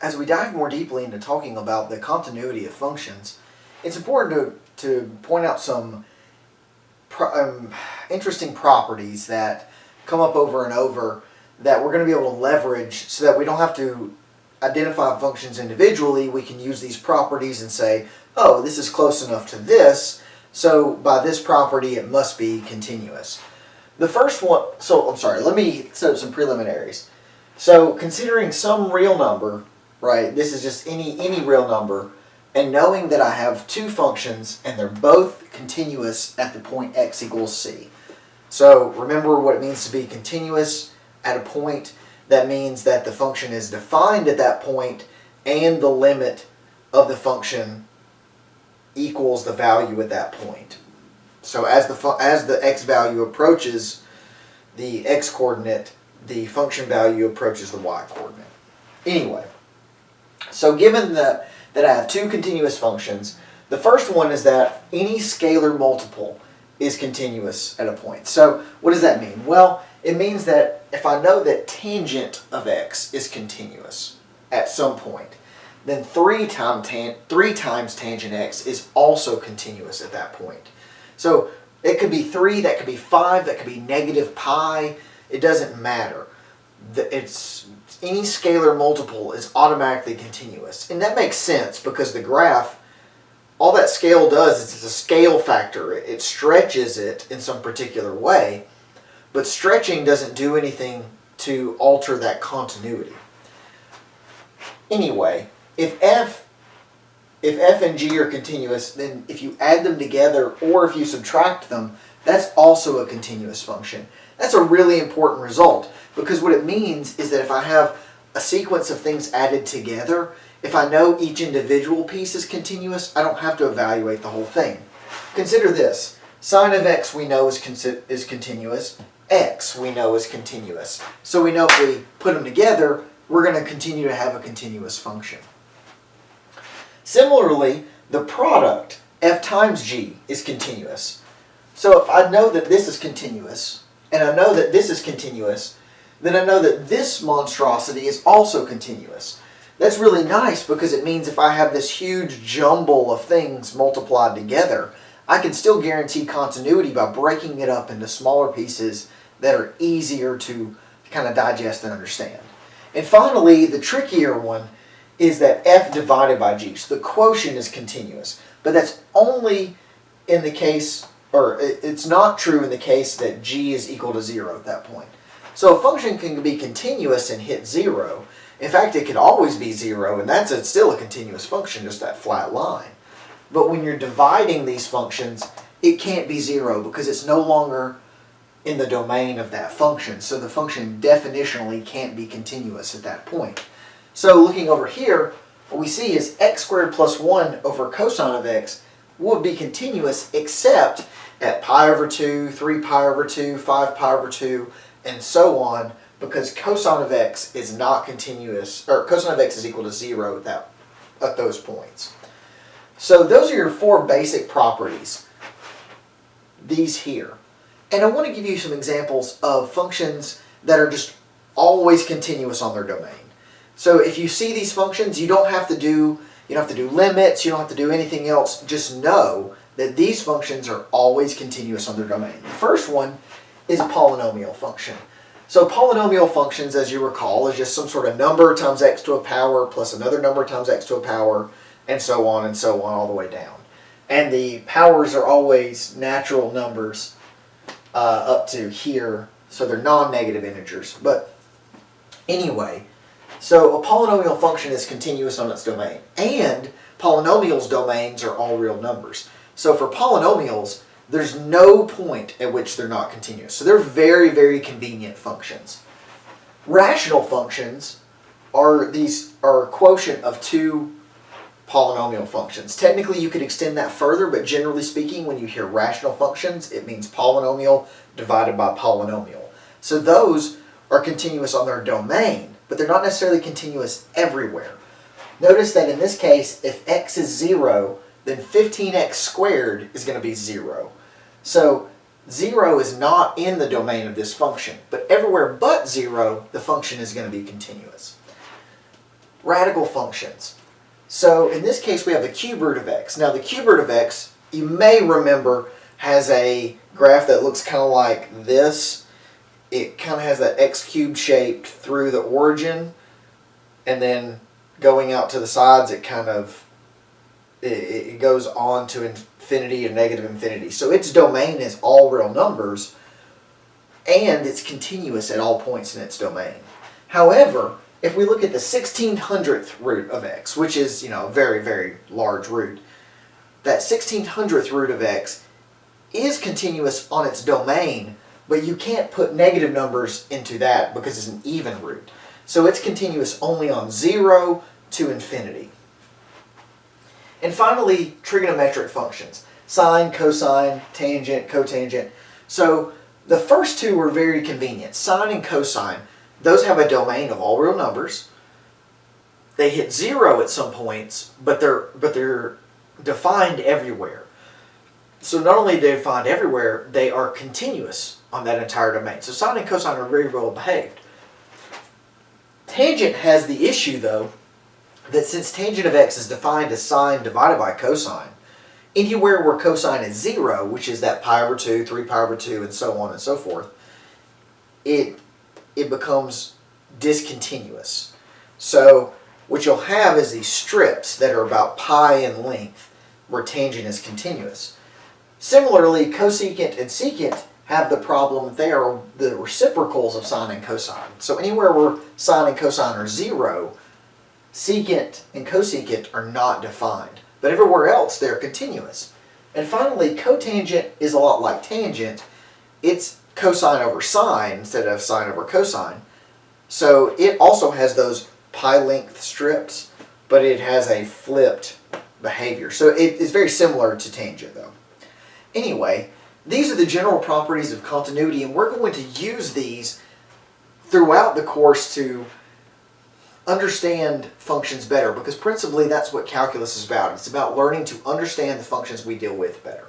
as we dive more deeply into talking about the continuity of functions, it's important to point out some interesting properties that come up over and over that we're going to be able to leverage so that we don't have to identify functions individually. We can use these properties and say, oh, this is close enough to this, so by this property it must be continuous. The first one, let me set up some preliminaries. So considering some real number, right, this is just any real number, and knowing that I have two functions and they're both continuous at the point x equals c. So remember what it means to be continuous at a point. That means that the function is defined at that point and the limit of the function equals the value at that point. So as the x value approaches the x coordinate, the function value approaches the y coordinate. Anyway, so given that I have two continuous functions, the first one is that any scalar multiple is continuous at a point. So what does that mean? Well, it means that if I know that tangent of x is continuous at some point, then 3 times tangent x is also continuous at that point. So it could be 3, that could be 5, that could be negative pi. It doesn't matter. Any scalar multiple is automatically continuous. And that makes sense because the graph, all that scale does is it's a scale factor. It stretches it in some particular way, but stretching doesn't do anything to alter that continuity. Anyway, if f and g are continuous, then if you add them together or if you subtract them, that's also a continuous function. That's a really important result because what it means is that if I have a sequence of things added together, if I know each individual piece is continuous, I don't have to evaluate the whole thing. Consider this. Sine of x we know is continuous. X we know is continuous. So we know if we put them together, we're going to continue to have a continuous function. Similarly, the product, f times g, is continuous. So if I know that this is continuous, and I know that this is continuous, then I know that this monstrosity is also continuous. That's really nice because it means if I have this huge jumble of things multiplied together, I can still guarantee continuity by breaking it up into smaller pieces that are easier to kind of digest and understand. And finally, the trickier one is that f divided by g. So the quotient is continuous, but that's only in the case, or it's not true in the case that g is equal to 0 at that point. So a function can be continuous and hit 0. In fact, it could always be 0, and that's still a continuous function, just that flat line. But when you're dividing these functions, it can't be 0 because it's no longer in the domain of that function. So the function definitionally can't be continuous at that point. So looking over here, what we see is x squared plus 1 over cosine of x would be continuous except at pi over 2, 3 pi over 2, 5 pi over 2, and so on, because cosine of x is not continuous, or cosine of x is equal to 0 at those points. So those are your 4 basic properties, these here. And I want to give you some examples of functions that are just always continuous on their domain. So if you see these functions, you don't have to do limits, you don't have to do anything else. Just know that these functions are always continuous on their domain. The first one is a polynomial function. So polynomial functions, as you recall, is just some sort of number times x to a power plus another number times x to a power, and so on all the way down. And the powers are always natural numbers up to here, so they're non-negative integers. But anyway, so a polynomial function is continuous on its domain, and polynomials' domains are all real numbers. So for polynomials, there's no point at which they're not continuous. So they're very, very convenient functions. Rational functions are a quotient of 2 polynomial functions. Technically, you could extend that further, but generally speaking, when you hear rational functions, it means polynomial divided by polynomial. So those are continuous on their domain, but they're not necessarily continuous everywhere. Notice that in this case, if x is 0, then 15x squared is going to be 0. So 0 is not in the domain of this function, but everywhere but 0, the function is going to be continuous. radical functions. So in this case we have the cube root of x. Now the cube root of x, you may remember, has a graph that looks kind of like this. It kind of has that x cubed shape through the origin, and then going out to the sides it kind of it goes on to infinity and negative infinity. So its domain is all real numbers, and it's continuous at all points in its domain. However, if we look at the 1600th root of x, which is, a very, very large root, that 1600th root of x is continuous on its domain, but you can't put negative numbers into that because it's an even root. So it's continuous only on 0 to infinity. And finally, trigonometric functions. Sine, cosine, tangent, cotangent. So the first two are very convenient. Sine and cosine, those have a domain of all real numbers. They hit 0 at some points, but they're defined everywhere. So not only are they defined everywhere, they are continuous on that entire domain. So sine and cosine are very well behaved. Tangent has the issue, though, that since tangent of x is defined as sine divided by cosine, anywhere where cosine is 0, which is that pi over 2, 3 pi over 2, and so on and so forth, it becomes discontinuous. So what you'll have is these strips that are about pi in length where tangent is continuous. Similarly, cosecant and secant have the problem that they are the reciprocals of sine and cosine. So anywhere where sine and cosine are 0, secant and cosecant are not defined. But everywhere else, they're continuous. And finally, cotangent is a lot like tangent. It's cosine over sine instead of sine over cosine. So it also has those pi length strips, but it has a flipped behavior. So it is very similar to tangent, though. Anyway, these are the general properties of continuity, and we're going to use these throughout the course to understand functions better, because principally that's what calculus is about. It's about learning to understand the functions we deal with better.